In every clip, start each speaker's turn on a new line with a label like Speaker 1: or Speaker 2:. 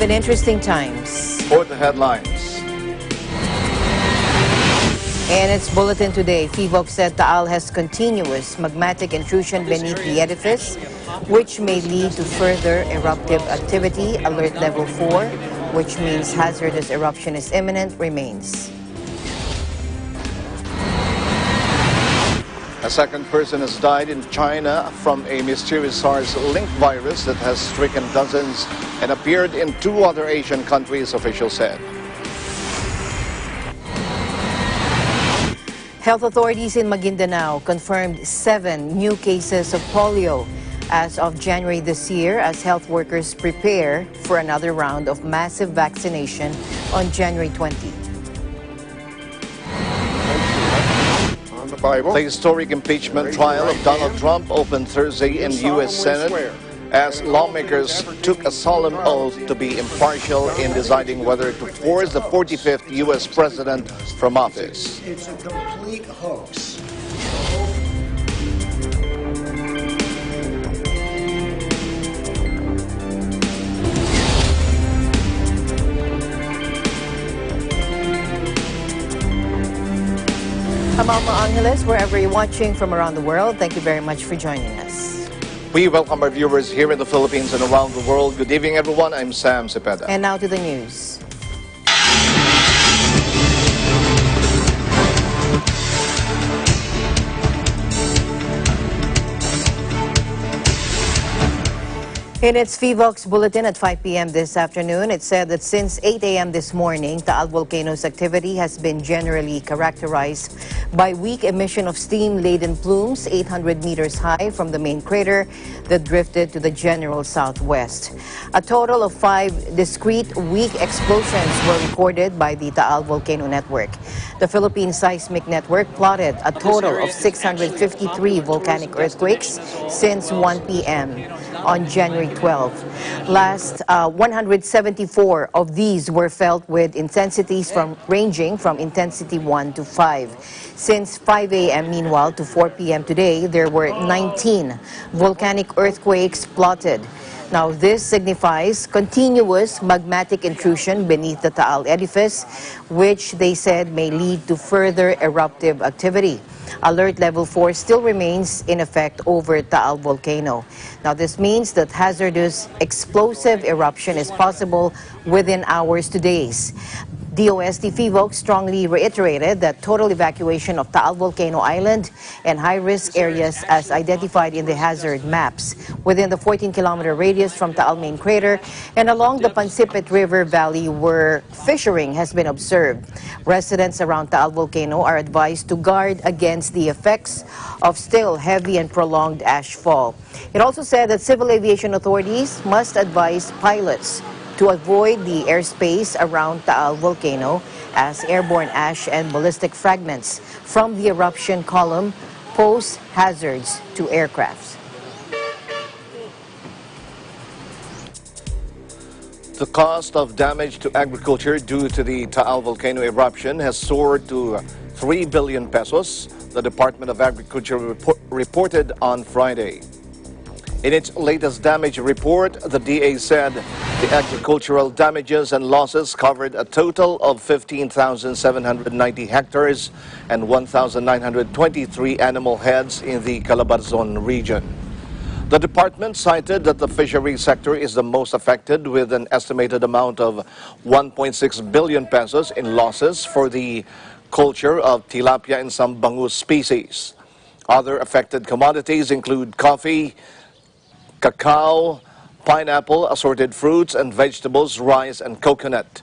Speaker 1: in interesting times.
Speaker 2: For the headlines.
Speaker 1: In its bulletin today, FIVOC said Taal has continuous magmatic intrusion beneath the edifice, which may lead to further eruptive activity. Alert level 4, which means hazardous eruption is imminent, remains.
Speaker 2: A second person has died in China from a mysterious SARS-linked virus that has stricken dozens and appeared in 2 other Asian countries, officials said.
Speaker 1: Health authorities in Maguindanao confirmed 7 new cases of polio as of January this year, as health workers prepare for another round of massive vaccination on January 20.
Speaker 2: The historic impeachment trial of Donald Trump opened Thursday in U.S. Senate as lawmakers took a solemn oath to be impartial in deciding whether to force the 45th U.S. president from office.
Speaker 3: It's a complete hoax.
Speaker 1: Mama Angeles, wherever you're watching from around the world, thank you very much for joining us.
Speaker 2: We welcome our viewers here in the Philippines and around the world. Good evening, everyone. I'm Sam Cepeda.
Speaker 1: And now to the news. In its FIVOC's bulletin at 5 p.m. this afternoon, it said that since 8 a.m. this morning, Taal volcano's activity has been generally characterized by weak emission of steam-laden plumes 800 meters high from the main crater that drifted to the general southwest. A total of 5 discrete weak explosions were recorded by the Taal Volcano Network. The Philippine Seismic Network plotted a total of 653 volcanic earthquakes since 1 p.m. on January 12. Last 174 of these were felt with intensities ranging from intensity 1 to 5. Since 5 a.m. meanwhile to 4 p.m. today, there were 19 volcanic earthquakes plotted. Now, this signifies continuous magmatic intrusion beneath the Taal edifice, which they said may lead to further eruptive activity. Alert level 4 still remains in effect over Taal volcano. Now, this means that hazardous explosive eruption is possible within hours to days. DOST FIVOC strongly reiterated that total evacuation of Taal Volcano Island and high-risk areas as identified in the hazard maps within the 14-kilometer radius from Taal main crater and along the Pansipit River Valley where fissuring has been observed. Residents around Taal Volcano are advised to guard against the effects of still heavy and prolonged ash fall. It also said that civil aviation authorities must advise pilots to avoid the airspace around Taal volcano as airborne ash and ballistic fragments from the eruption column pose hazards to aircraft.
Speaker 2: The cost of damage to agriculture due to the Taal volcano eruption has soared to 3 billion pesos, the Department of Agriculture reported on Friday. In its latest damage report, the DA said the agricultural damages and losses covered a total of 15,790 hectares and 1,923 animal heads in the Calabarzon region. The department cited that the fishery sector is the most affected, with an estimated amount of 1.6 billion pesos in losses for the culture of tilapia and some bangus species. Other affected commodities include coffee, cacao, pineapple, assorted fruits and vegetables, rice and coconut.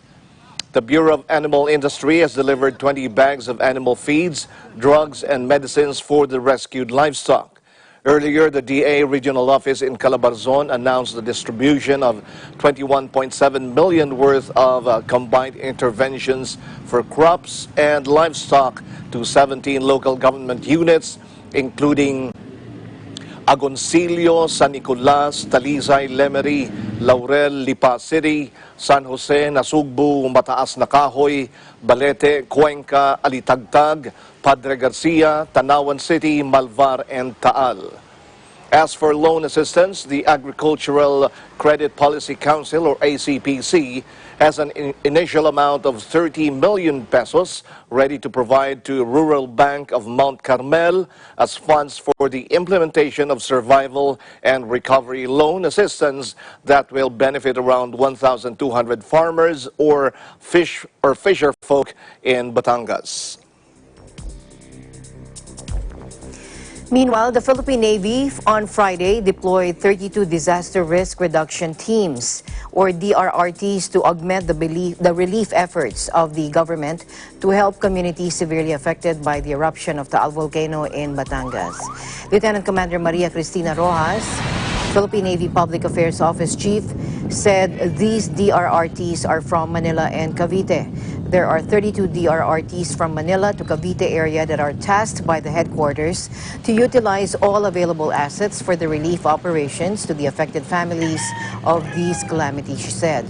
Speaker 2: The Bureau of Animal Industry has delivered 20 bags of animal feeds, drugs and medicines for the rescued livestock. Earlier, the DA regional office in Calabarzon announced the distribution of 21.7 million worth of combined interventions for crops and livestock to 17 local government units, including Agoncillo, San Nicolas, Talisay, Lemery, Laurel, Lipa City, San Jose, Nasugbu, Mataas na Kahoy, Balete, Cuenca, Alitagtag, Padre Garcia, Tanawan City, Malvar, and Taal. As for loan assistance, the Agricultural Credit Policy Council, or ACPC, has an initial amount of 30 million pesos ready to provide to Rural Bank of Mount Carmel as funds for the implementation of survival and recovery loan assistance that will benefit around 1,200 farmers or fisher folk in Batangas.
Speaker 1: Meanwhile, the Philippine Navy on Friday deployed 32 disaster risk reduction teams, or DRRTs, to augment the relief efforts of the government to help communities severely affected by the eruption of Taal Volcano in Batangas. Lieutenant Commander Maria Cristina Rojas, Philippine Navy Public Affairs Office Chief, said these DRRTs are from Manila and Cavite. There are 32 DRRTs from Manila to Cavite area that are tasked by the headquarters to utilize all available assets for the relief operations to the affected families of these calamities, she said.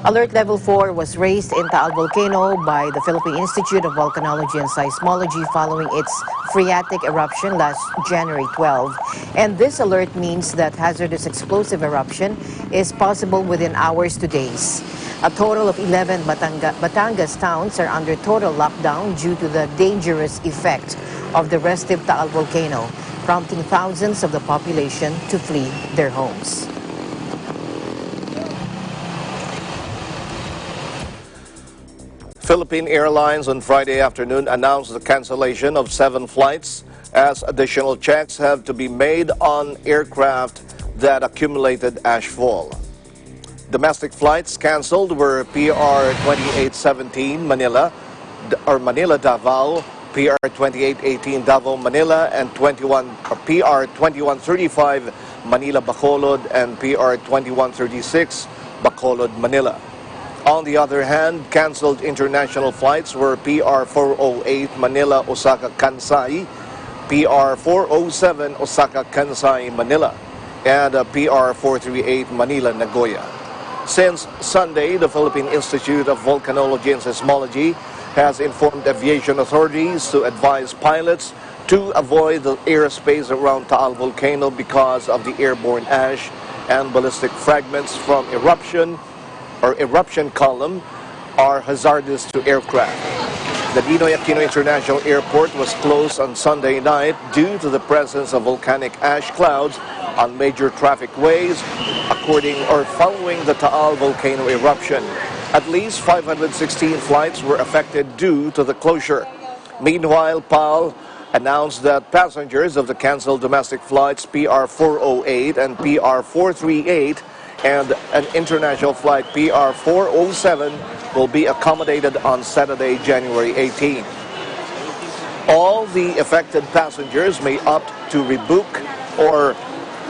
Speaker 1: Alert Level 4 was raised in Taal Volcano by the Philippine Institute of Volcanology and Seismology following its phreatic eruption last January 12. And this alert means that hazardous explosive eruption is possible within hours to days. A total of 11 Batangas towns are under total lockdown due to the dangerous effect of the restive Taal volcano, prompting thousands of the population to flee their homes.
Speaker 2: Philippine Airlines on Friday afternoon announced the cancellation of 7 flights as additional checks have to be made on aircraft that accumulated ashfall. Domestic flights canceled were PR 2817 Manila Davao, PR 2818 Davao Manila, and PR 2135 Manila Bacolod, and PR 2136 Bacolod Manila. On the other hand, canceled international flights were PR 408 Manila Osaka Kansai, PR 407 Osaka Kansai Manila, and PR 438 Manila Nagoya. Since Sunday, the Philippine Institute of Volcanology and Seismology has informed aviation authorities to advise pilots to avoid the airspace around Taal Volcano because of the airborne ash and ballistic fragments from eruption column are hazardous to aircraft. The Ninoy Aquino International Airport was closed on Sunday night due to the presence of volcanic ash clouds on major traffic ways following the Taal volcano eruption. At least 516 flights were affected due to the closure. Meanwhile, PAL announced that passengers of the canceled domestic flights PR 408 and PR 438 and an international flight PR 407 will be accommodated on Saturday, January 18. All the affected passengers may opt to rebook or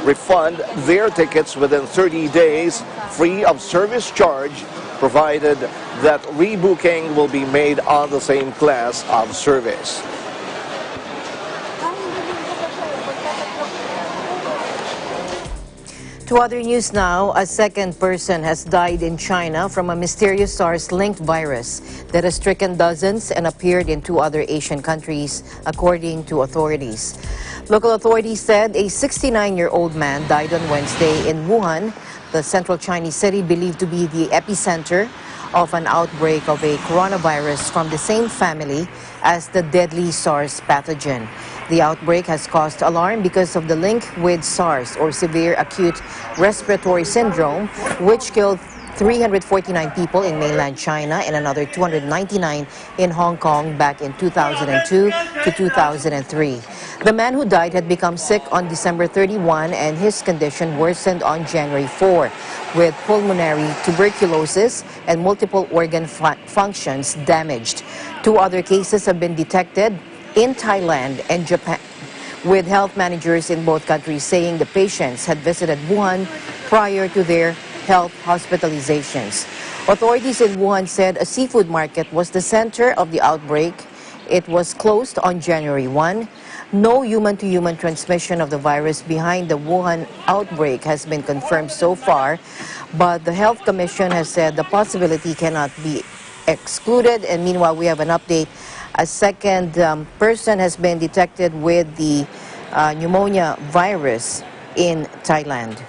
Speaker 2: refund their tickets within 30 days free of service charge, provided that rebooking will be made on the same class of service.
Speaker 1: To other news now, a second person has died in China from a mysterious SARS-linked virus that has stricken dozens and appeared in 2 other Asian countries, according to authorities. Local authorities said a 69-year-old man died on Wednesday in Wuhan, the central Chinese city believed to be the epicenter of an outbreak of a coronavirus from the same family as the deadly SARS pathogen. The outbreak has caused alarm because of the link with SARS, or severe acute respiratory syndrome, which killed 349 people in mainland China and another 299 in Hong Kong back in 2002 to 2003. The man who died had become sick on December 31 and his condition worsened on January 4 with pulmonary tuberculosis and multiple organ functions damaged. 2 other cases have been detected in Thailand and Japan, with health managers in both countries saying the patients had visited Wuhan prior to their health hospitalizations. Authorities in Wuhan said a seafood market was the center of the outbreak. It was closed on January 1. No human-to-human transmission of the virus behind the Wuhan outbreak has been confirmed so far, but the Health Commission has said the possibility cannot be excluded. And meanwhile, we have an update. A second person has been detected with the pneumonia virus in Thailand.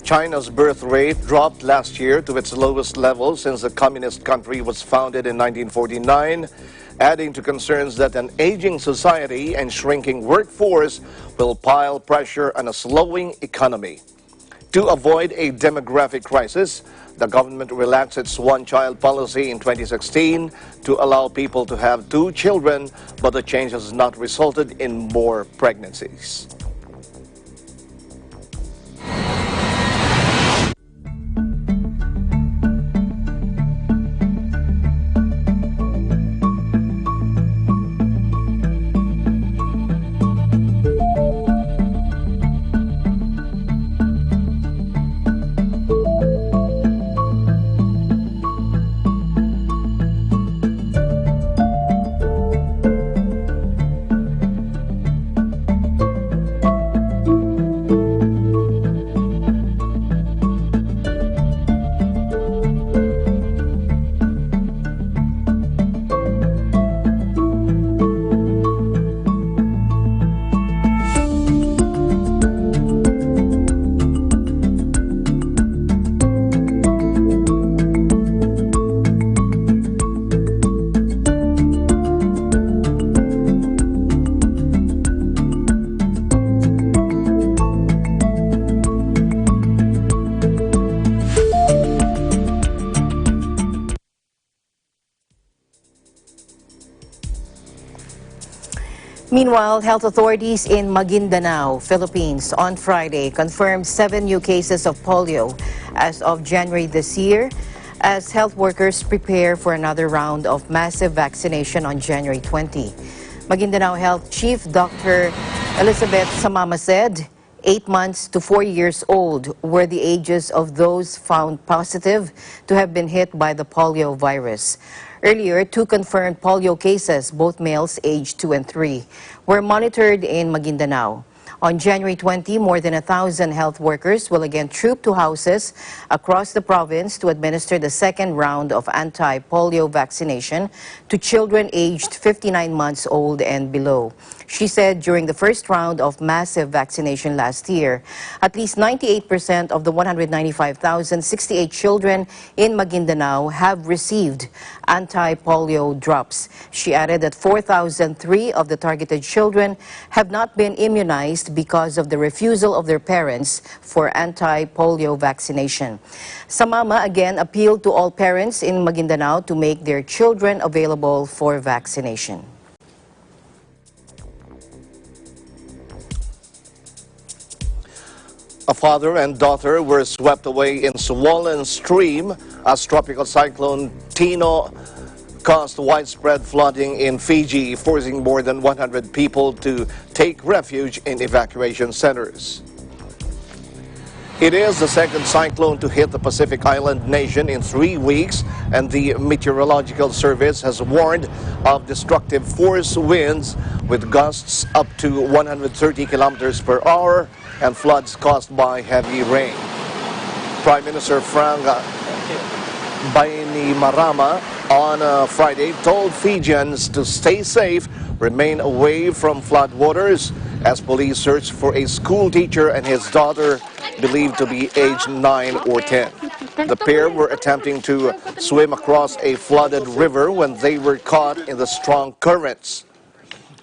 Speaker 2: China's birth rate dropped last year to its lowest level since the communist country was founded in 1949, adding to concerns that an aging society and shrinking workforce will pile pressure on a slowing economy. To avoid a demographic crisis, the government relaxed its one-child policy in 2016 to allow people to have 2 children, but the change has not resulted in more pregnancies.
Speaker 1: Meanwhile, health authorities in Maguindanao, Philippines, on Friday confirmed 7 new cases of polio as of January this year, as health workers prepare for another round of massive vaccination on January 20. Maguindanao Health Chief Dr. Elizabeth Samama said 8 months to 4 years old were the ages of those found positive to have been hit by the polio virus. Earlier, 2 confirmed polio cases, both males aged 2 and 3, were monitored in Maguindanao. On January 20, more than 1,000 health workers will again troop to houses across the province to administer the second round of anti-polio vaccination to children aged 59 months old and below. She said during the first round of massive vaccination last year, at least 98% of the 195,068 children in Maguindanao have received anti-polio drops. She added that 4,003 of the targeted children have not been immunized because of the refusal of their parents for anti-polio vaccination. Samama again appealed to all parents in Maguindanao to make their children available for vaccination.
Speaker 2: A father and daughter were swept away in swollen stream as tropical cyclone Tena caused widespread flooding in Fiji, forcing more than 100 people to take refuge in evacuation centers. It is the second cyclone to hit the Pacific Island nation in 3 weeks, and the Meteorological Service has warned of destructive force winds with gusts up to 130 kilometers per hour and floods caused by heavy rain. Prime Minister Frank Bainimarama on Friday told Fijians to stay safe, remain away from flood waters, as police search for a school teacher and his daughter believed to be aged 9 or 10. The pair were attempting to swim across a flooded river when they were caught in the strong currents.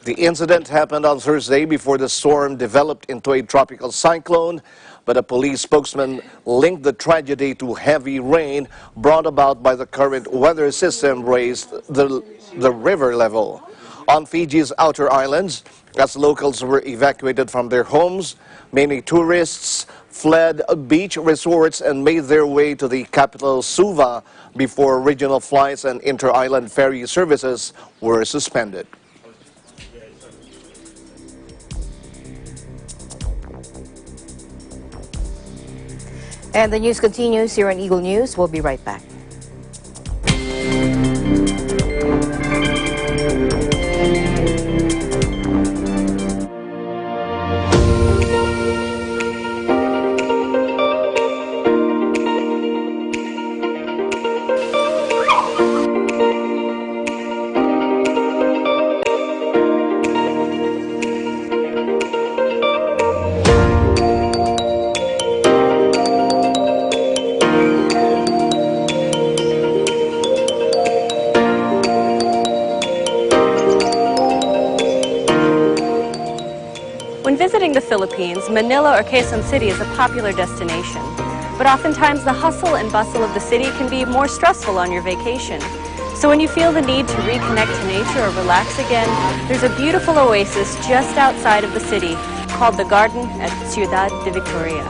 Speaker 2: The incident happened on Thursday before the storm developed into a tropical cyclone, but a police spokesman linked the tragedy to heavy rain brought about by the current weather system raised the river level. On Fiji's outer islands, as locals were evacuated from their homes, many tourists fled beach resorts and made their way to the capital Suva before regional flights and inter-island ferry services were suspended.
Speaker 1: And the news continues here on Eagle News. We'll be right back.
Speaker 4: When visiting the Philippines, Manila or Quezon City is a popular destination. But oftentimes the hustle and bustle of the city can be more stressful on your vacation. So when you feel the need to reconnect to nature or relax again, there's a beautiful oasis just outside of the city called the Garden at Ciudad de Victoria.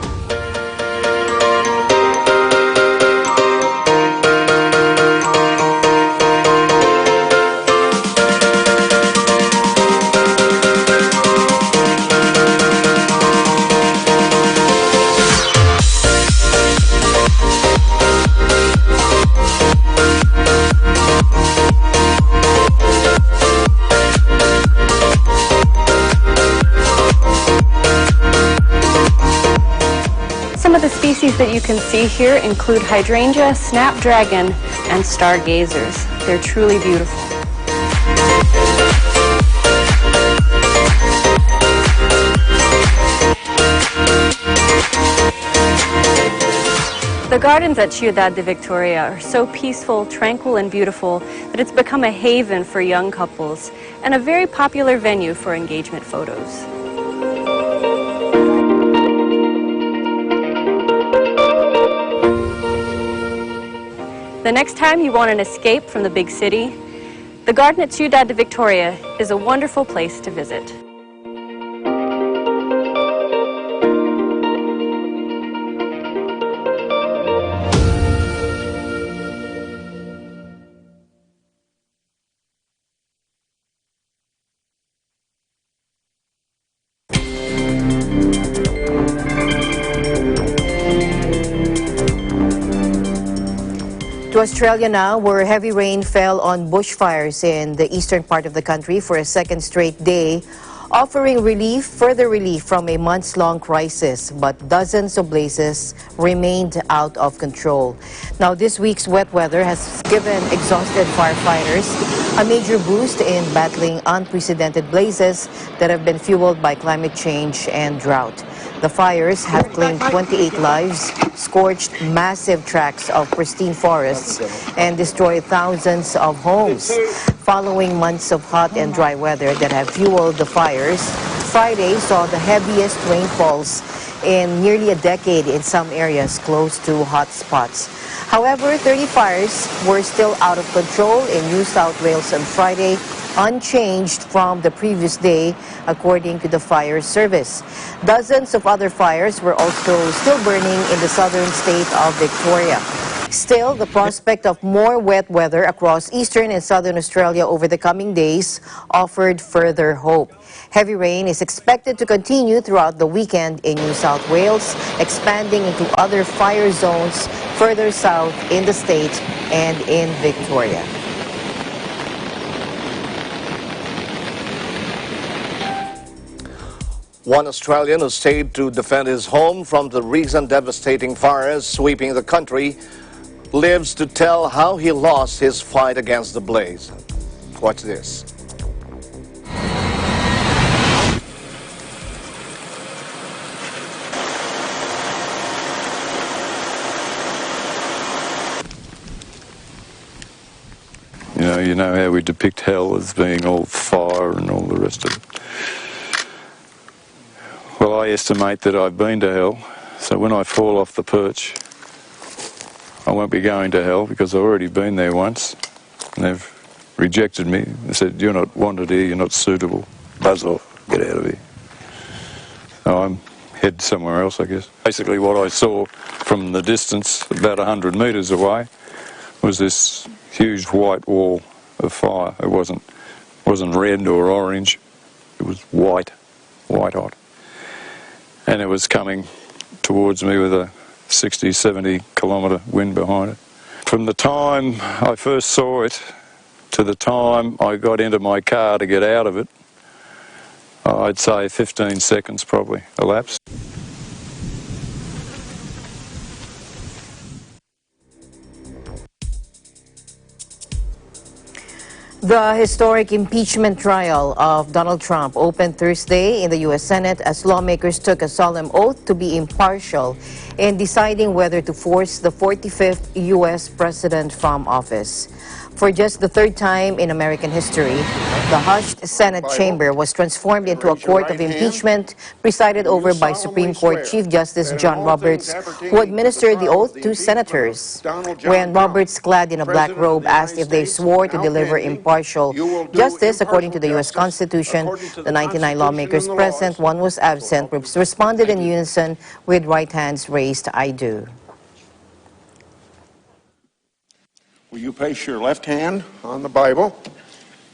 Speaker 4: Some of the species that you can see here include hydrangea, snapdragon, and stargazers. They're truly beautiful. The gardens at Ciudad de Victoria are so peaceful, tranquil, and beautiful that it's become a haven for young couples and a very popular venue for engagement photos. The next time you want an escape from the big city, the garden at Ciudad de Victoria is a wonderful place to visit.
Speaker 1: To Australia now, where heavy rain fell on bushfires in the eastern part of the country for a second straight day, offering further relief from a months-long crisis, but dozens of blazes remained out of control. Now, this week's wet weather has given exhausted firefighters a major boost in battling unprecedented blazes that have been fueled by climate change and drought. The fires have claimed 28 lives, scorched massive tracts of pristine forests, and destroyed thousands of homes. Following months of hot and dry weather that have fueled the fires, Friday saw the heaviest rainfalls in nearly a decade in some areas close to hot spots. However, 30 fires were still out of control in New South Wales on Friday, unchanged from the previous day, according to the fire service. Dozens of other fires were also still burning in the southern state of Victoria. Still, the prospect of more wet weather across eastern and southern Australia over the coming days offered further hope. Heavy rain is expected to continue throughout the weekend in New South Wales, expanding into other fire zones further south in the state and in Victoria.
Speaker 2: One Australian who stayed to defend his home from the recent devastating fires sweeping the country lives to tell how he lost his fight against the blaze. Watch this.
Speaker 5: You know how we depict hell as being all fire and all the rest of it. Well, I estimate that I've been to hell, so when I fall off the perch, I won't be going to hell because I've already been there once, and they've rejected me. They said, "You're not wanted here, you're not suitable, buzz off, get out of here." So I'm head somewhere else, I guess. Basically what I saw from the distance, about 100 metres away, was this huge white wall of fire. It wasn't red or orange, it was white hot. And it was coming towards me with a 60, 70 kilometre wind behind it. From the time I first saw it to the time I got into my car to get out of it, I'd say 15 seconds probably elapsed.
Speaker 1: The historic impeachment trial of Donald Trump opened Thursday in the U.S. Senate as lawmakers took a solemn oath to be impartial in deciding whether to force the 45th U.S. president from office. For just the third time in American history, the hushed Senate chamber was transformed into a court of impeachment presided over by Supreme Court Chief Justice John Roberts, who administered the oath to senators. When Roberts, clad in a black robe, asked if they swore to deliver impartial justice according to the U.S. Constitution, the 99 lawmakers present, one was absent, responded in unison with right hands raised, "I do."
Speaker 6: Will you place your left hand on the Bible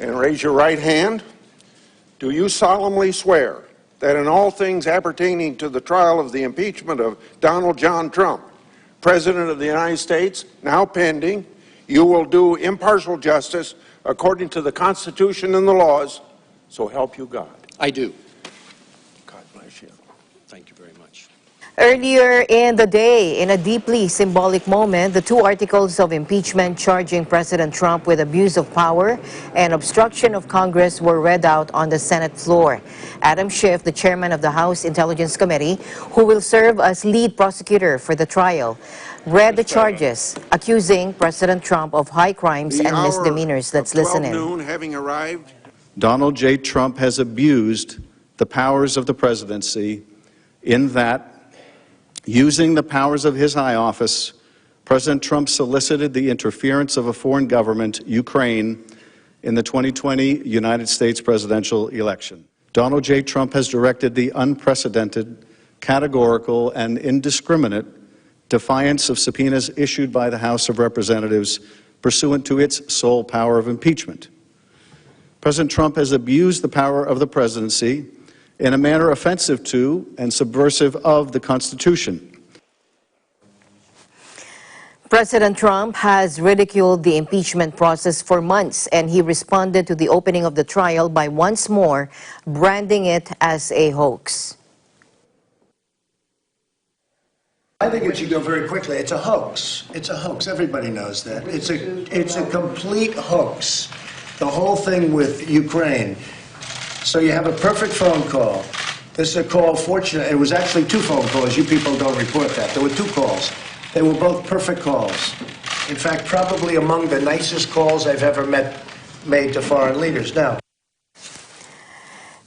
Speaker 6: and raise your right hand? Do you solemnly swear that in all things appertaining to the trial of the impeachment of Donald John Trump, President of the United States, now pending, you will do impartial justice according to the Constitution and the laws, so help you God?
Speaker 3: I do.
Speaker 6: God bless you. Thank you very much.
Speaker 1: Earlier in the day, in a deeply symbolic moment, the two articles of impeachment charging President Trump with abuse of power and obstruction of Congress were read out on the Senate floor. Adam Schiff, the chairman of the House Intelligence Committee, who will serve as lead prosecutor for the trial, read the charges, accusing President Trump of high crimes and misdemeanors. Let's listen in.
Speaker 6: Noon having arrived,
Speaker 7: Donald J. Trump has abused the powers of the presidency in that, using the powers of his high office, President Trump solicited the interference of a foreign government, Ukraine, in the 2020 United States presidential election. Donald J. Trump has directed the unprecedented, categorical, and indiscriminate defiance of subpoenas issued by the House of Representatives pursuant to its sole power of impeachment. President Trump has abused the power of the presidency in a manner offensive to and subversive of the Constitution.
Speaker 1: President Trump has ridiculed the impeachment process for months, and he responded to the opening of the trial by once more branding it as a hoax.
Speaker 3: I think it should go very quickly. It's a hoax. It's a hoax. Everybody knows that. It's a complete hoax. The whole thing with Ukraine. So you have a perfect phone call. This is a call, fortunately, it was actually two phone calls. You people don't report that. There were two calls. They were both perfect calls. In fact, probably among the nicest calls I've ever made to foreign leaders. Now,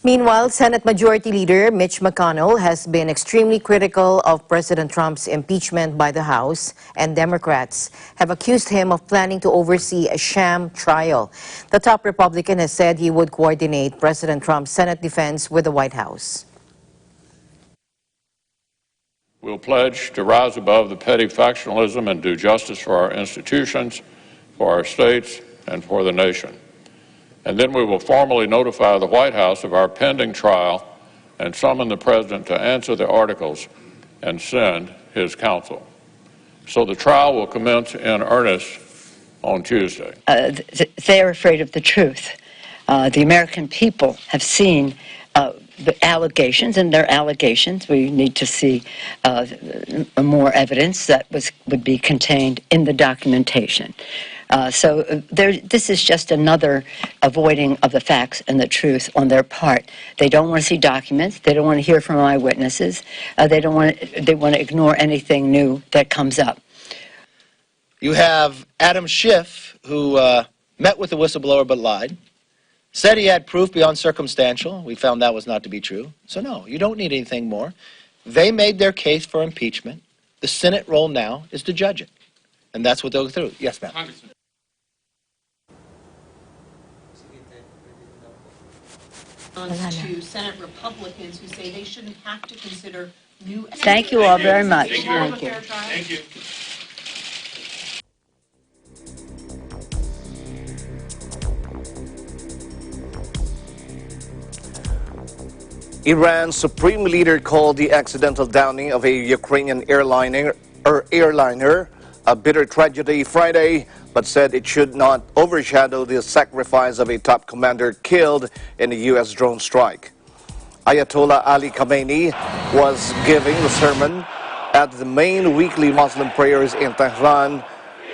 Speaker 1: meanwhile, Senate Majority Leader Mitch McConnell has been extremely critical of President Trump's impeachment by the House, and Democrats have accused him of planning to oversee a sham trial. The top Republican has said he would coordinate President Trump's Senate defense with the White House.
Speaker 8: We'll pledge to rise above the petty factionalism and do justice for our institutions, for our states, and for the nation. And then we will formally notify the White House of our pending trial and summon the President to answer the articles and send his counsel. So the trial will commence in earnest on Tuesday.
Speaker 9: They're afraid of the truth. The American people have seen the allegations, and their allegations. We need to see more evidence that would be contained in the documentation. This is just another avoiding of the facts and the truth on their part. They don't want to see documents. They don't want to hear from eyewitnesses. They want to ignore anything new that comes up.
Speaker 10: You have Adam Schiff, who met with the whistleblower but lied, said he had proof beyond circumstantial. We found that was not to be true. So no, you don't need anything more. They made their case for impeachment. The Senate role now is to judge it. And that's what they'll go through. Yes, ma'am.
Speaker 11: To Senate Republicans who say they shouldn't have to consider new...
Speaker 9: Thank you all very much. Thank you.
Speaker 11: Thank you.
Speaker 2: Iran's supreme leader called the accidental downing of a Ukrainian airliner a bitter tragedy Friday, but said it should not overshadow the sacrifice of a top commander killed in a U.S. drone strike. Ayatollah Ali Khamenei was giving the sermon at the main weekly Muslim prayers in Tehran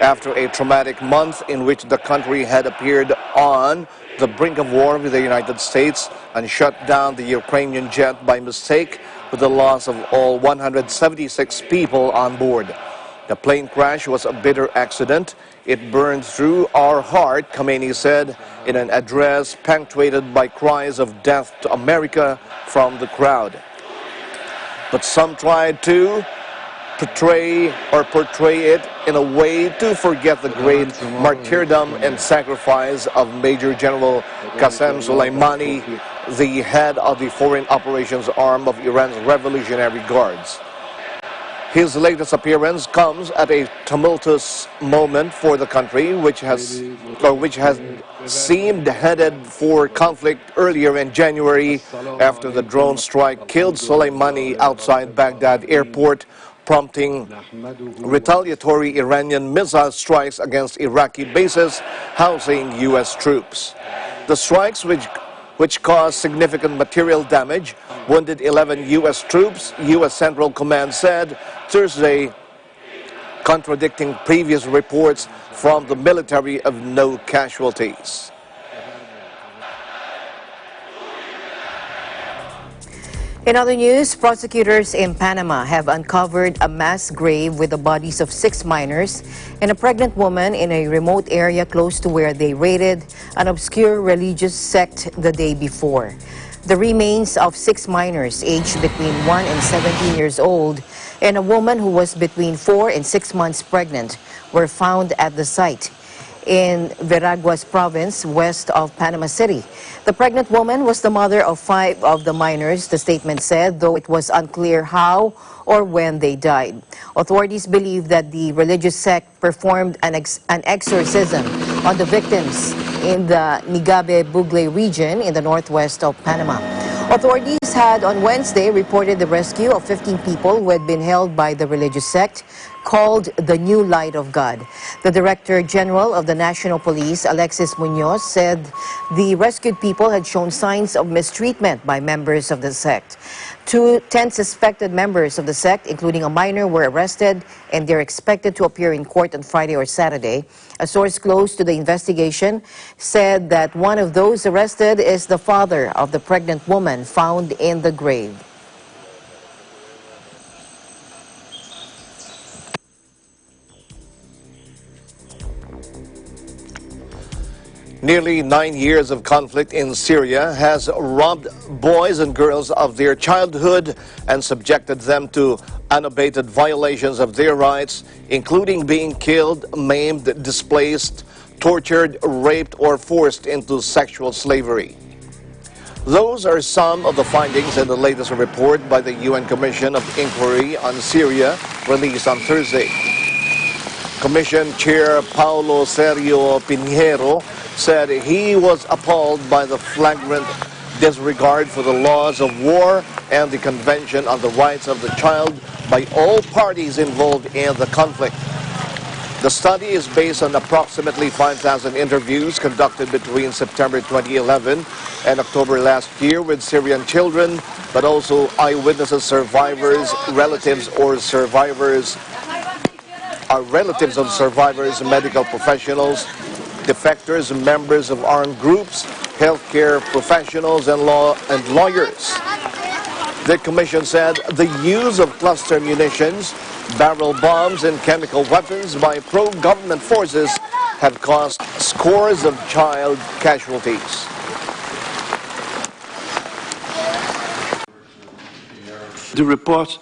Speaker 2: after a traumatic month in which the country had appeared on the brink of war with the United States and shut down the Ukrainian jet by mistake, with the loss of all 176 people on board. The plane crash was a bitter accident. It burned through our heart, Khamenei said in an address punctuated by cries of death to America from the crowd. But some tried to portray it in a way to forget the great martyrdom and sacrifice of Major General Qasem Soleimani, the head of the foreign operations arm of Iran's Revolutionary Guards. His latest appearance comes at a tumultuous moment for the country, which has seemed headed for conflict earlier in January after the drone strike killed Soleimani outside Baghdad airport, prompting retaliatory Iranian missile strikes against Iraqi bases housing U.S. troops. The strikes, which caused significant material damage, wounded 11 U.S. troops, U.S. Central Command said Thursday, contradicting previous reports from the military of no casualties.
Speaker 1: In other news, prosecutors in Panama have uncovered a mass grave with the bodies of 6 minors and a pregnant woman in a remote area close to where they raided an obscure religious sect the day before. The remains of 6 minors aged between 1 and 17 years old and a woman who was between 4 and 6 months pregnant were found at the site in Veraguas province, west of Panama City. The pregnant woman was the mother of 5 of the minors, the statement said, though it was unclear how or when they died. Authorities believe that the religious sect performed an exorcism on the victims in the Nigabe-Bugle region in the northwest of Panama. Authorities had on Wednesday reported the rescue of 15 people who had been held by the religious sect called the New Light of God. The Director General of the National Police, Alexis Munoz, said the rescued people had shown signs of mistreatment by members of the sect. 10 suspected members of the sect, including a minor, were arrested, and they're expected to appear in court on Friday or Saturday. A source close to the investigation said that one of those arrested is the father of the pregnant woman found in the grave.
Speaker 2: Nearly 9 years of conflict in Syria has robbed boys and girls of their childhood and subjected them to unabated violations of their rights, including being killed, maimed, displaced, tortured, raped, or forced into sexual slavery. Those are some of the findings in the latest report by the UN Commission of Inquiry on Syria, released on Thursday. Commission Chair Paulo Sergio Pinheiro said he was appalled by the flagrant disregard for the laws of war and the Convention on the Rights of the Child by all parties involved in the conflict. The study is based on approximately 5,000 interviews conducted between September 2011 and October last year with Syrian children, but also eyewitnesses, survivors, relatives of survivors, medical professionals, defectors, members of armed groups, healthcare professionals, and lawyers. The commission said the use of cluster munitions, barrel bombs, and chemical weapons by pro-government forces have caused scores of child casualties.
Speaker 12: The report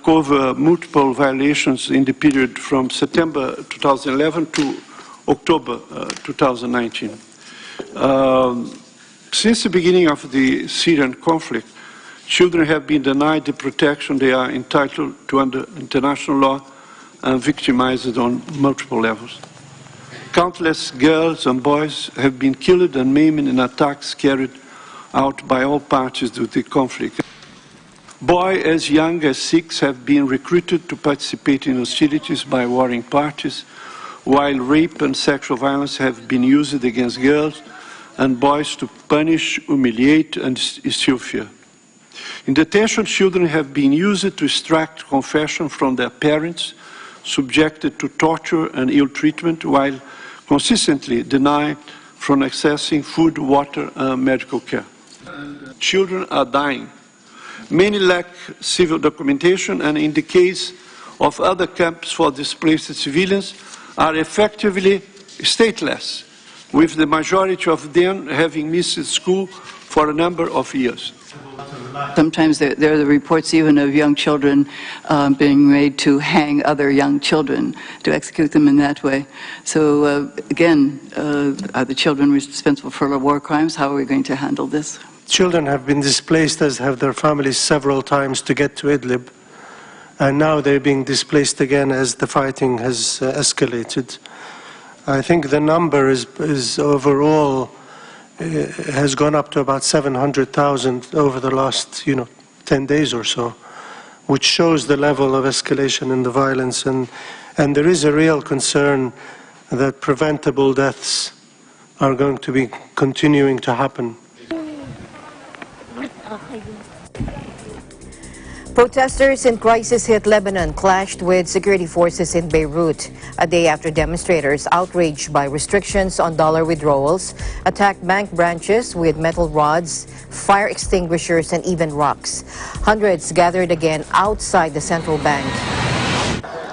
Speaker 12: covers multiple violations in the period from September 2011 to October 2019. Since the beginning of the Syrian conflict, children have been denied the protection they are entitled to under international law and victimized on multiple levels. Countless girls and boys have been killed and maimed in attacks carried out by all parties to the conflict. Boys as young as 6 have been recruited to participate in hostilities by warring parties, while rape and sexual violence have been used against girls and boys to punish, humiliate, and instill fear. In detention, children have been used to extract confession from their parents, subjected to torture and ill treatment, while consistently denied from accessing food, water, and medical care. Children are dying. Many lack civil documentation, and in the case of other camps for displaced civilians are effectively stateless, with the majority of them having missed school for a number of years.
Speaker 13: Sometimes there are the reports even of young children being made to hang other young children, to execute them in that way. So again, are the children responsible for war crimes? How are we going to handle this?
Speaker 14: Children have been displaced, as have their families, several times to get to Idlib. And now they're being displaced again as the fighting has escalated. I think the number is overall has gone up to about 700,000 over the last 10 days or so, which shows the level of escalation in the violence. And there is a real concern that preventable deaths are going to be continuing to happen.
Speaker 1: Protesters in crisis-hit Lebanon clashed with security forces in Beirut a day after demonstrators, outraged by restrictions on dollar withdrawals, attacked bank branches with metal rods, fire extinguishers, and even rocks. Hundreds gathered again outside the central bank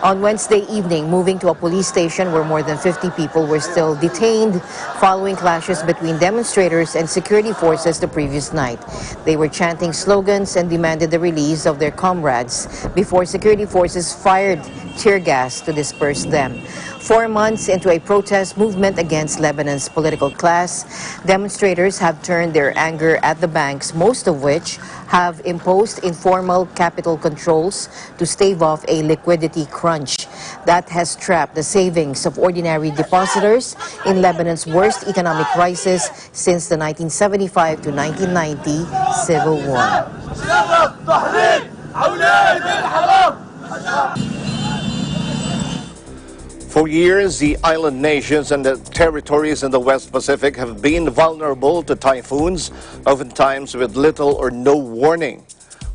Speaker 1: on Wednesday evening, moving to a police station where more than 50 people were still detained following clashes between demonstrators and security forces the previous night. They were chanting slogans and demanded the release of their comrades before security forces fired tear gas to disperse them. 4 months into a protest movement against Lebanon's political class, demonstrators have turned their anger at the banks, most of which have imposed informal capital controls to stave off a liquidity crunch that has trapped the savings of ordinary depositors in Lebanon's worst economic crisis since the 1975 to 1990 civil war.
Speaker 2: For years, the island nations and the territories in the West Pacific have been vulnerable to typhoons, oftentimes with little or no warning.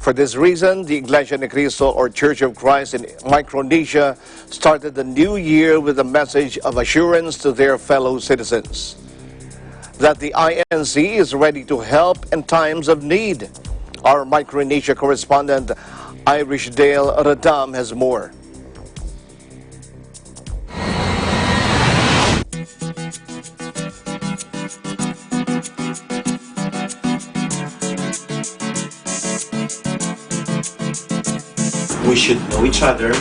Speaker 2: For this reason, the Iglesia Ni Cristo, or Church of Christ in Micronesia, started the new year with a message of assurance to their fellow citizens that the INC is ready to help in times of need. Our Micronesia correspondent, Irish Dale Radam, has more.
Speaker 15: We should know each other,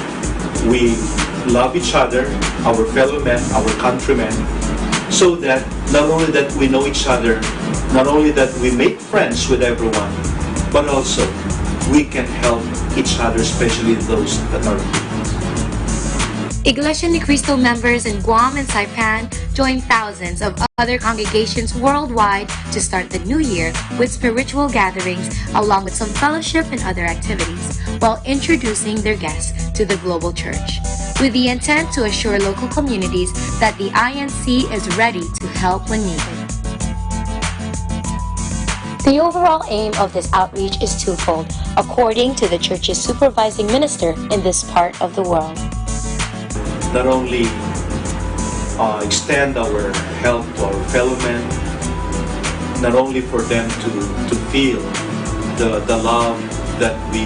Speaker 15: we love each other, our fellow men, our countrymen, so that not only that we know each other, not only that we make friends with everyone, but also we can help each other, especially those that are weak.
Speaker 16: Iglesia Ni Cristo members in Guam and Saipan joined thousands of other congregations worldwide to start the new year with spiritual gatherings along with some fellowship and other activities while introducing their guests to the global church, with the intent to assure local communities that the INC is ready to help when needed. The overall aim of this outreach is twofold, according to the church's supervising minister in this part of the world.
Speaker 15: Not only extend our help to our fellow men, not only for them to feel the love that we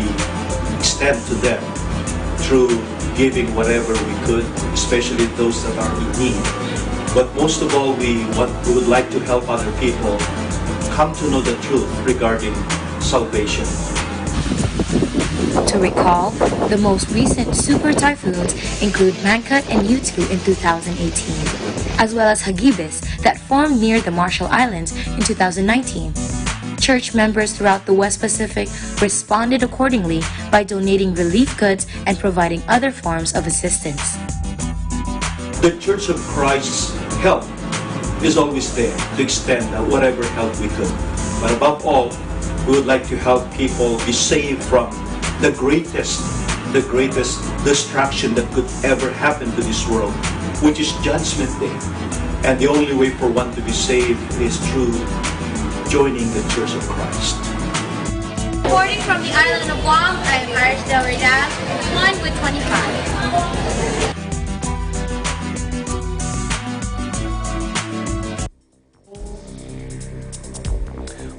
Speaker 15: extend to them through giving whatever we could, especially those that are in need, but most of all, we would like to help other people come to know the truth regarding salvation.
Speaker 16: To recall, the most recent super typhoons include Mangkhut and Yutu in 2018, as well as Hagibis that formed near the Marshall Islands in 2019. Church members throughout the West Pacific responded accordingly by donating relief goods and providing other forms of assistance.
Speaker 15: The Church of Christ's help is always there to extend whatever help we could. But above all, we would like to help people be saved from the greatest destruction that could ever happen to this world, which is Judgment Day. And the only way for one to be saved is through joining the Church of Christ.
Speaker 16: Reporting from the island of Guam, I am Irish Del Reyes, 1 with 25.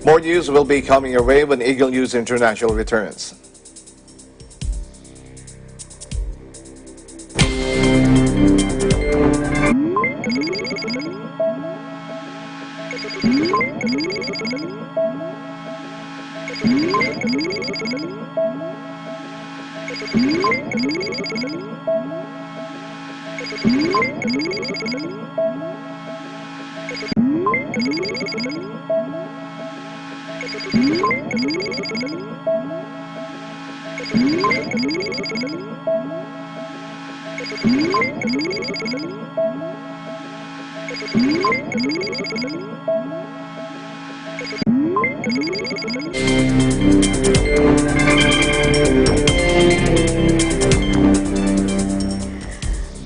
Speaker 2: More news will be coming your way when Eagle News International returns.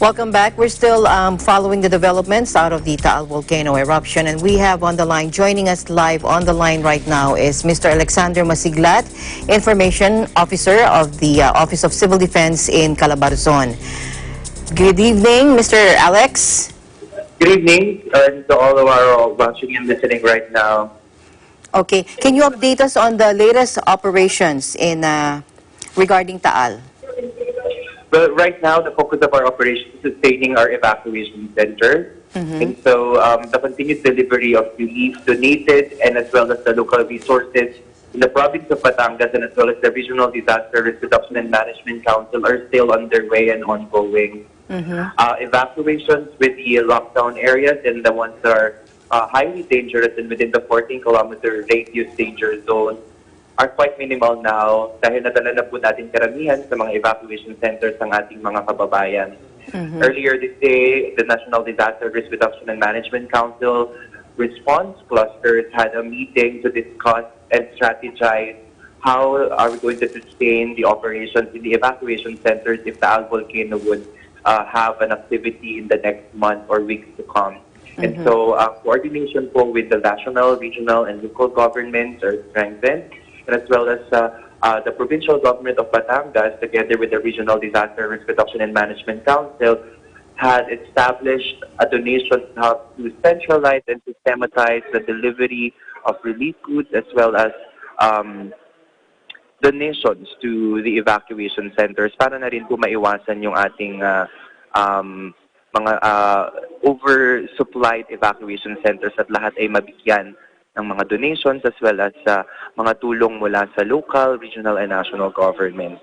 Speaker 1: Welcome back. We're still following the developments out of the Taal volcano eruption, and we have on the line, joining us live on the line right now, is Mr. Alexander Masiglat, Information Officer of the Office of Civil Defense in Calabarzon. Good evening, Mr. Alex.
Speaker 17: Good evening to all of our watching and listening right now.
Speaker 1: Okay, can you update us on the latest operations in regarding Taal?
Speaker 17: Well, right now, the focus of our operation is sustaining our evacuation center. And so the continued delivery of relief donated and as well as the local resources in the province of Batangas and as well as the Regional Disaster Risk Reduction and Management Council are still underway and ongoing. Evacuations with the lockdown areas and the ones that are highly dangerous and within the 14-kilometer radius danger zone are quite minimal now dahil nadala na po natin karamihan sa mga evacuation centers ng ating mga kababayan. Earlier this day, the National Disaster Risk Reduction and Management Council response clusters had a meeting to discuss and strategize how are we going to sustain the operations in the evacuation centers if the Taal volcano would have an activity in the next month or weeks to come. And so coordination po with the national, regional, and local governments are strengthened, as well as the provincial government of Batangas, together with the Regional Disaster Risk Reduction and Management Council, had established a donation hub to centralize and systematize the delivery of relief goods as well as donations to the evacuation centers para na rin po maiwasan yung ating mga oversupplied evacuation centers at lahat ay mabigyan ng mga donations as well as mga tulong mula sa local, regional, and national governments.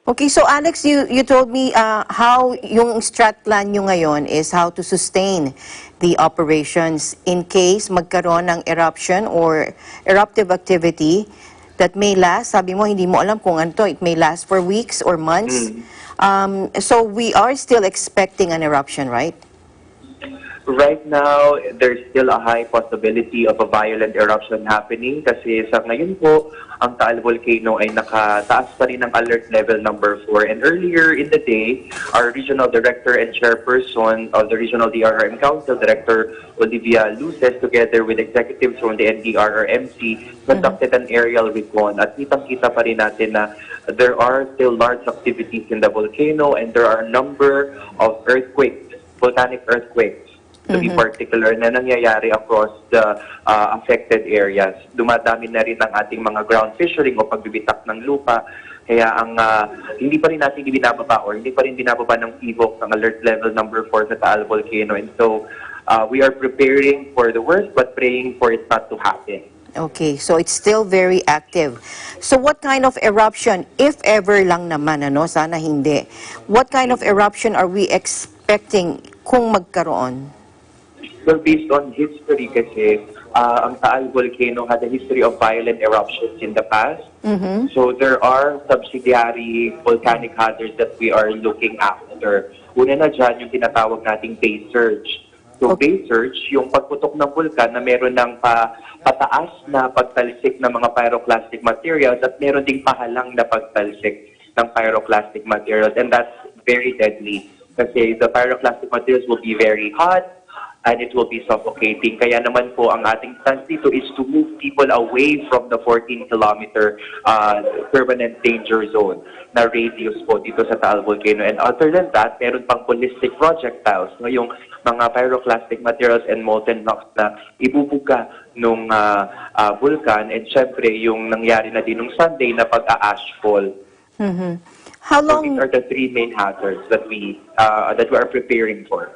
Speaker 1: Okay, so Alex, you told me how yung strat plan nyo ngayon is how to sustain the operations in case magkaroon ng eruption or eruptive activity that may last. Sabi mo, hindi mo alam kung ano to, it may last for weeks or months. So we are still expecting an eruption, right?
Speaker 17: Right now, there's still a high possibility of a violent eruption happening kasi sa ngayon po, ang Taal volcano ay nakataas pa rin ng alert level number 4. And earlier in the day, our regional director and chairperson of the Regional DRRM Council, Director Olivia Luces, together with executives from the NDRRMC, conducted an aerial recon. At kitang-kita pa rin natin na there are still large activities in the volcano and there are a number of earthquakes, volcanic earthquakes, to be particular, na nangyayari across the affected areas. Dumadami na rin ang ating mga ground fishering o pagbibitak ng lupa. Kaya ang hindi pa rin natin binababa or hindi pa rin binababa ng PVOC ang alert level number 4 sa Taal volcano. And so we are preparing for the worst but praying for it not to happen.
Speaker 1: Okay, so it's still very active. So what kind of eruption, if ever lang naman, ano, sana hindi, what kind of eruption are we expecting kung magkaroon?
Speaker 17: Well, based on history kasi, ang Taal volcano had a history of violent eruptions in the past. So there are subsidiary volcanic hazards that we are looking after. Una na dyan yung tinatawag nating base surge. So base surge, yung pagputok ng vulkan na meron ng pataas na pagtalsik ng mga pyroclastic materials at meron ding pahalang na pagtalsik ng pyroclastic materials. And that's very deadly kasi the pyroclastic materials will be very hot, and it will be suffocating. Kaya naman po ang ating stance dito is to move people away from the 14-kilometer permanent danger zone na radius po dito sa Taal volcano. And other than that, meron pang ballistic projectiles, no, yung mga pyroclastic materials and molten rocks na ibubuga nung vulkan. And syempre, yung nangyari na din nung Sunday na pag-ashfall.
Speaker 1: How long?
Speaker 17: So these are the three main hazards that we are preparing for.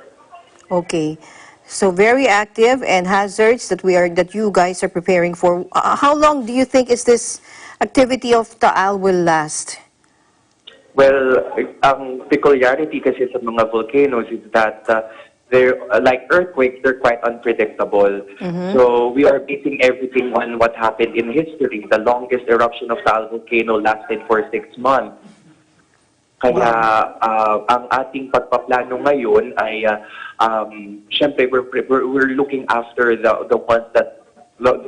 Speaker 1: Okay. So very active and hazards that you guys are preparing for. How long do you think is this activity of Taal will last?
Speaker 17: Well, ang peculiarity kasi sa mga volcanoes is that they're like earthquakes, they're quite unpredictable. So we are basing everything on what happened in history. The longest eruption of Taal volcano lasted for 6 months. Kaya ang ating pagpaplano ngayon ay syempre we're looking after the ones that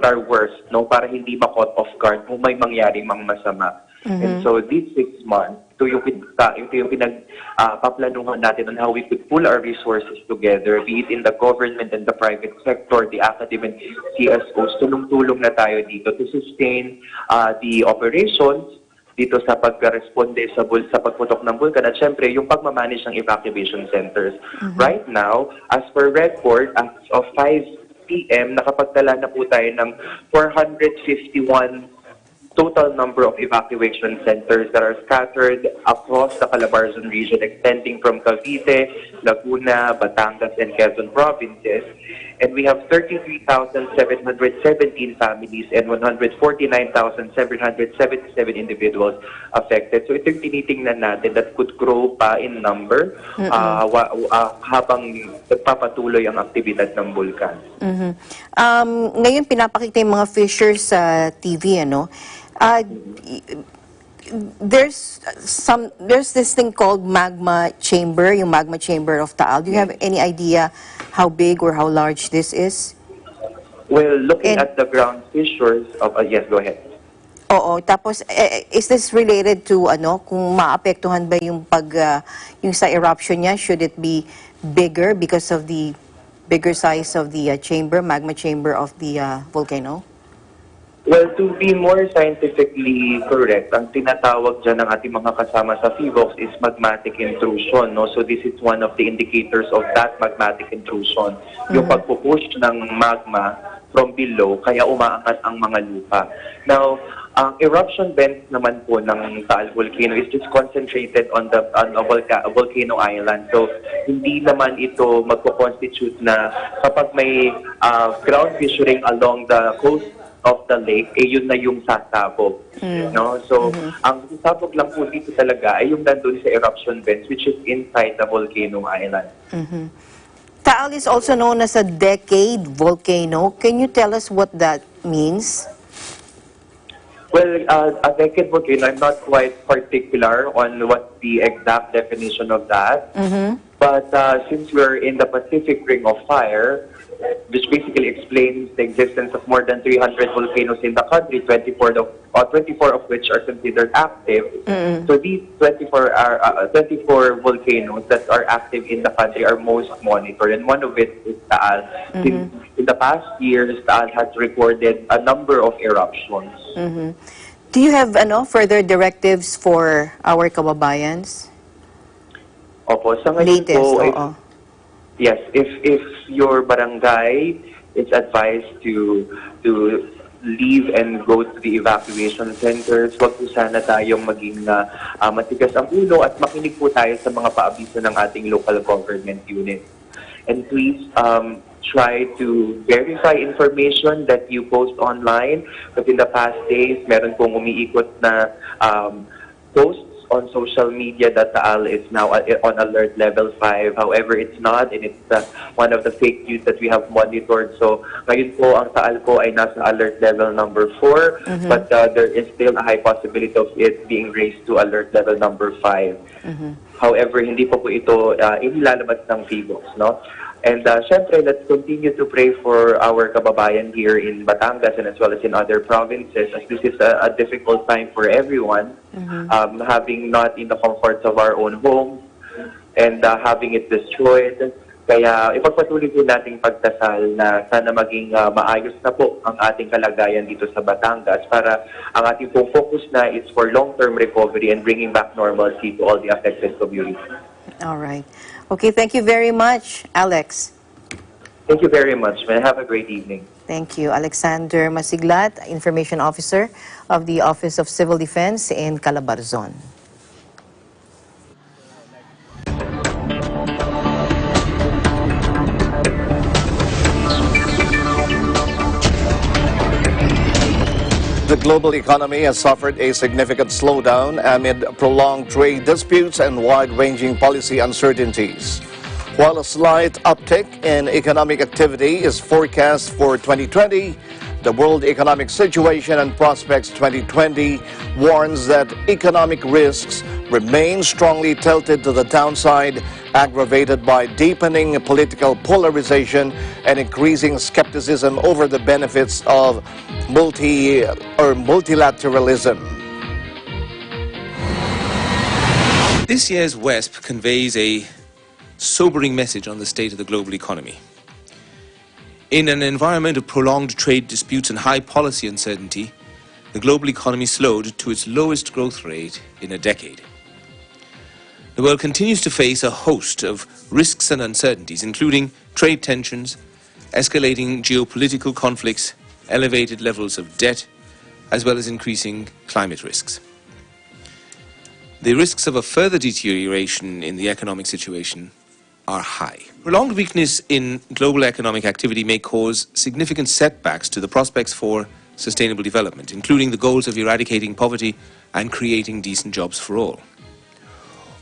Speaker 17: are worst, no, para hindi ma-caught off guard kung may mangyaring masama. And so these 6 months, ito yung pinagpaplanuhan natin on how we could pull our resources together, be it in the government and the private sector, the academic CSOs, tulong-tulong na tayo dito to sustain the operations dito sa pagresponde sa pagputok ng bulkan at syempre yung pagmamanage ng evacuation centers. Right now, as per record, as of 5 p.m., nakapagtala na po tayo ng 451 total number of evacuation centers that are scattered across the Calabarzon region, extending from Cavite, Laguna, Batangas, and Quezon provinces. And we have 33,717 families and 149,777 individuals affected. So ito yung tinitingnan natin that could grow pa in number habang nagpapatuloy ang aktibidad ng bulkan.
Speaker 1: Ngayon pinapakita yung mga fissures sa TV, ano? There's this thing called magma chamber, yung magma chamber of Taal. Do you have any idea how big or how large this is?
Speaker 17: Well, looking at the ground fissures of yes, go ahead.
Speaker 1: Oo, tapos is this related to ano, kung maapektuhan ba yung yung sa eruption niya, should it be bigger because of the bigger size of the magma chamber of the volcano?
Speaker 17: Well, to be more scientifically correct, ang tinatawag dyan ng ating mga kasama sa FIVOX is magmatic intrusion. No? So this is one of the indicators of that magmatic intrusion. Yung pagpupush ng magma from below, kaya umaangat ang mga lupa. Now, ang eruption vent naman po ng Taal volcano is just concentrated on a volcano island. So, hindi naman ito magpo-constitute na kapag may ground fissuring along the coast of the lake, yun na yung sasabog. No? So, ang sasabog lang po dito talaga ay yung nandun sa eruption vents, which is inside the volcano island.
Speaker 1: Taal is also known as a decade volcano. Can you tell us what that means?
Speaker 17: Well, a decade volcano, I'm not quite particular on what the exact definition of that. But since we're in the Pacific Ring of Fire, which basically explains the existence of more than 300 volcanoes in the country, 24 of which are considered active. So these 24 volcanoes that are active in the country are most monitored, and one of it is Taal. In the past years, Taal has recorded a number of eruptions.
Speaker 1: Do you have further directives for our kababayans?
Speaker 17: Opo, sa ngayon po, yes, if your barangay is advised to leave and go to the evacuation centers, wag po sana tayong maging matigas ang ulo at makinig po tayo sa mga paabiso ng ating local government unit. And please try to verify information that you post online. But in the past days, meron pong umiikot na posts on social media that Taal is now on alert level 5. However, it's not, and it's one of the fake news that we have monitored. So, ngayon po, ang Taal po ay nasa alert level number 4, but there is still a high possibility of it being raised to alert level number 5. However, hindi po ito inilalabas ng FIVOX, no? And syempre, let's continue to pray for our kababayan here in Batangas and as well as in other provinces, as this is a difficult time for everyone, having not in the comforts of our own homes and having it destroyed. Kaya ipagpatuloy po nating pagdasal na sana maging maayos na po ang ating kalagayan dito sa Batangas para ang ating pong focus na is for long-term recovery and bringing back normalcy to all the affected communities.
Speaker 1: All right. Okay, thank you very much, Alex.
Speaker 17: Thank you very much, man. Have a great evening.
Speaker 1: Thank you. Alexander Masiglat, Information Officer of the Office of Civil Defense in Calabarzon.
Speaker 2: The global economy has suffered a significant slowdown amid prolonged trade disputes and wide-ranging policy uncertainties. While a slight uptick in economic activity is forecast for 2020, the World Economic Situation and Prospects 2020 warns that economic risks remain strongly tilted to the downside, aggravated by deepening political polarization and increasing skepticism over the benefits of multilateralism.
Speaker 18: This year's WESP conveys a sobering message on the state of the global economy. In an environment of prolonged trade disputes and high policy uncertainty, the global economy slowed to its lowest growth rate in a decade. The world continues to face a host of risks and uncertainties, including trade tensions, escalating geopolitical conflicts, elevated levels of debt, as well as increasing climate risks. The risks of a further deterioration in the economic situation are high. Prolonged weakness in global economic activity may cause significant setbacks to the prospects for sustainable development, including the goals of eradicating poverty and creating decent jobs for all.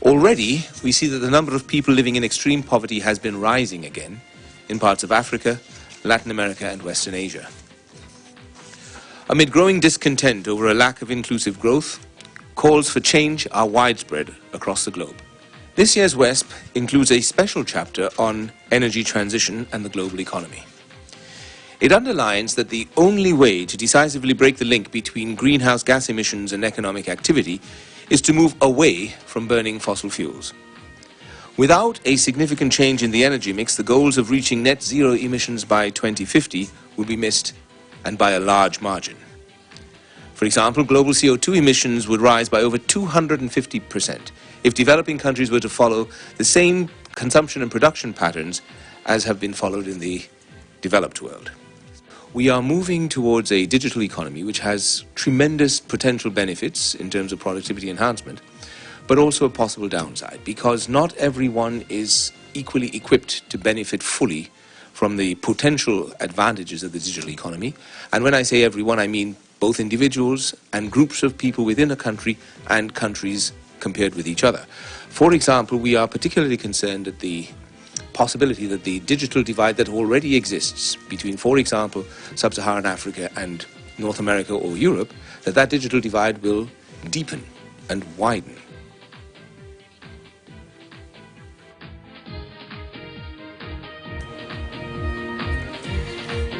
Speaker 18: Already, we see that the number of people living in extreme poverty has been rising again in parts of Africa, Latin America, and Western Asia. Amid growing discontent over a lack of inclusive growth, calls for change are widespread across the globe. This year's WESP includes a special chapter on energy transition and the global economy. It underlines that the only way to decisively break the link between greenhouse gas emissions and economic activity is to move away from burning fossil fuels. Without a significant change in the energy mix, the goals of reaching net zero emissions by 2050 will be missed, and by a large margin. For example, global CO2 emissions would rise by over 250% if developing countries were to follow the same consumption and production patterns as have been followed in the developed world. We are moving towards a digital economy which has tremendous potential benefits in terms of productivity enhancement, but also a possible downside, because not everyone is equally equipped to benefit fully from the potential advantages of the digital economy. And when I say everyone, I mean both individuals and groups of people within a country and countries compared with each other. For example, we are particularly concerned at the possibility that the digital divide that already exists between, for example, sub-Saharan Africa and North America or Europe, that digital divide will deepen and widen.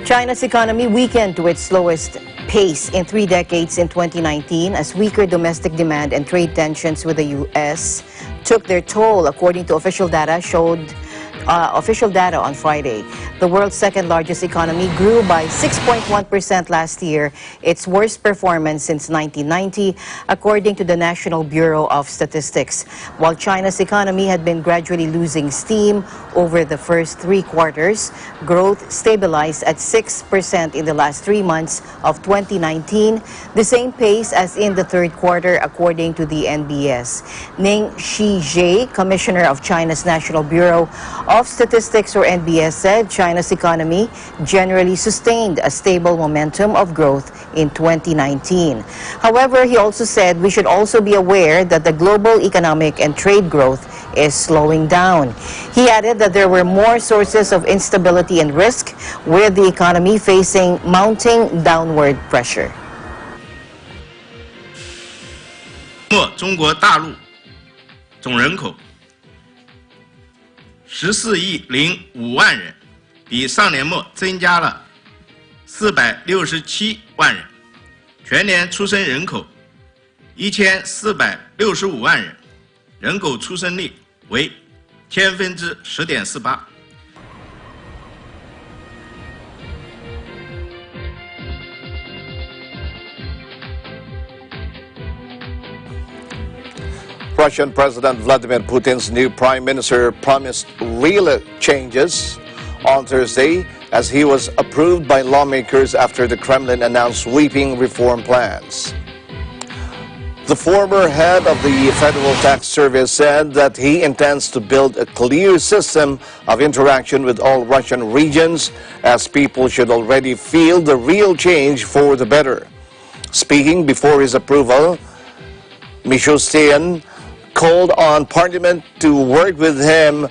Speaker 1: China's economy weakened to its slowest pace in 3 decades in 2019 as weaker domestic demand and trade tensions with the U.S. took their toll, according to official data on Friday. The world's second-largest economy grew by 6.1% last year, its worst performance since 1990, according to the National Bureau of Statistics. While China's economy had been gradually losing steam over the first 3 quarters, growth stabilized at 6% in the last 3 months of 2019, the same pace as in the 3rd quarter, according to the NBS. Ning Shizhe, Commissioner of China's National Bureau of Statistics, or NBS, said China's economy generally sustained a stable momentum of growth in 2019. However, he also said we should also be aware that the global economic and trade growth is slowing down. He added that there were more sources of instability and risk, with the economy facing mounting downward pressure.
Speaker 19: 中国大陆总人口14亿05万人，比上年末增加了467万人，全年出生人口1465万人，人口出生率为10.48%。
Speaker 2: Russian President Vladimir Putin's new prime minister promised real changes on Thursday as he was approved by lawmakers after the Kremlin announced sweeping reform plans. The former head of the Federal Tax Service said that he intends to build a clear system of interaction with all Russian regions, as people should already feel the real change for the better. Speaking before his approval, Micronesia called on Parliament to work with him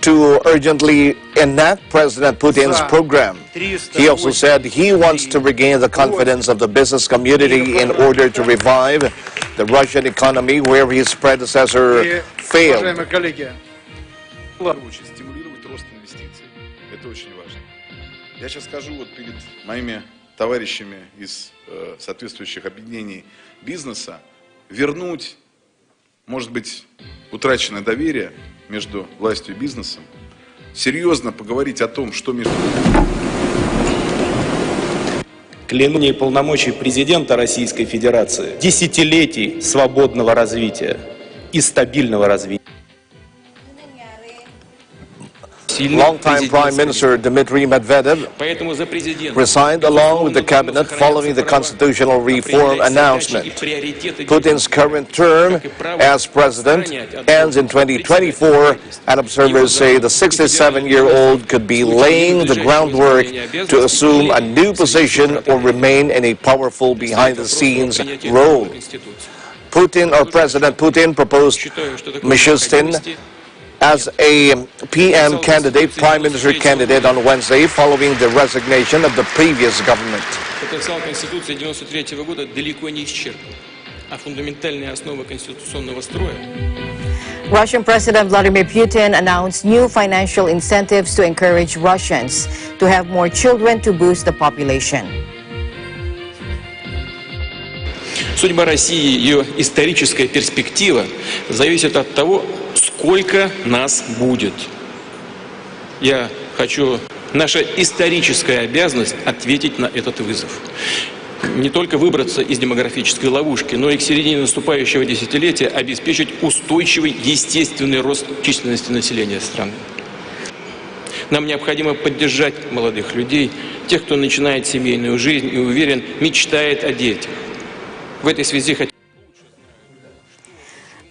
Speaker 2: to urgently enact President Putin's program. He also said he wants to regain the confidence of the business community in order to revive the Russian economy where his predecessor failed.
Speaker 20: Стимулировать рост инвестиций. Это очень важно. Я сейчас скажу вот перед моими товарищами из соответствующих объединений бизнеса, вернуть, может быть, утраченное доверие между властью и бизнесом, серьезно поговорить о том, что между...
Speaker 21: Клянусь полномочий президента Российской Федерации, десятилетий свободного развития и стабильного развития.
Speaker 2: Longtime Prime Minister Dmitry Medvedev resigned along with the cabinet following the constitutional reform announcement. Putin's current term as president ends in 2024, and observers say the 67-year-old could be laying the groundwork to assume a new position or remain in a powerful behind-the-scenes role. President Putin proposed Micronesia as a PM candidate, Prime Minister candidate on Wednesday following the resignation of the previous government.
Speaker 22: Потенциал Конституции 1993 года далеко не исчерпан, а фундаментальные основы конституционного строя.
Speaker 1: Russian President Vladimir Putin announced new financial incentives to encourage Russians to have more children to boost the population.
Speaker 22: Судьба России, ее историческая перспектива зависит от того, сколько нас будет. Наша историческая обязанность ответить на этот вызов. Не только выбраться из демографической ловушки, но и к середине наступающего десятилетия обеспечить устойчивый естественный рост численности населения страны. Нам необходимо поддержать молодых людей, тех, кто начинает семейную жизнь и уверен, мечтает о детях. В этой связи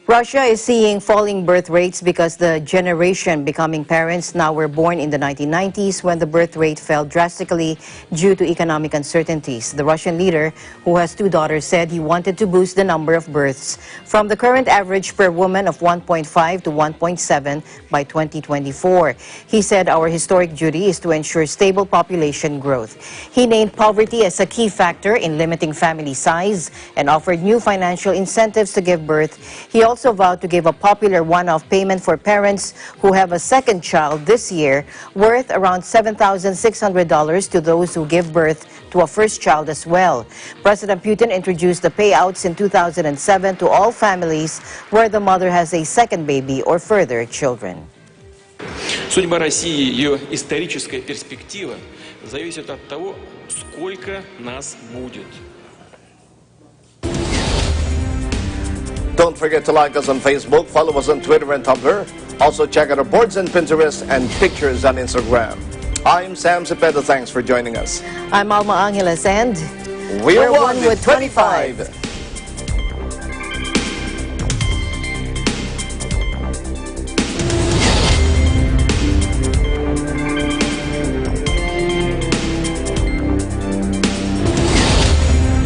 Speaker 1: Russia is seeing falling birth rates because the generation becoming parents now were born in the 1990s when the birth rate fell drastically due to economic uncertainties. The Russian leader, who has 2 daughters, said he wanted to boost the number of births from the current average per woman of 1.5 to 1.7 by 2024. He said our historic duty is to ensure stable population growth. He named poverty as a key factor in limiting family size and offered new financial incentives to give birth. He also vowed to give a popular one-off payment for parents who have a second child this year worth around $7,600 to those who give birth to a first child as well. President Putin introduced the payouts in 2007 to all families where the mother has a second baby or further children.
Speaker 22: Судьба России, ее историческая перспектива зависит от того, сколько нас будет.
Speaker 2: Don't forget to like us on Facebook, follow us on Twitter and Tumblr. Also check out our boards on Pinterest and pictures on Instagram. I'm Sam Cepeda. Thanks for joining us.
Speaker 1: I'm Alma Angeles, and
Speaker 2: we're one with 25.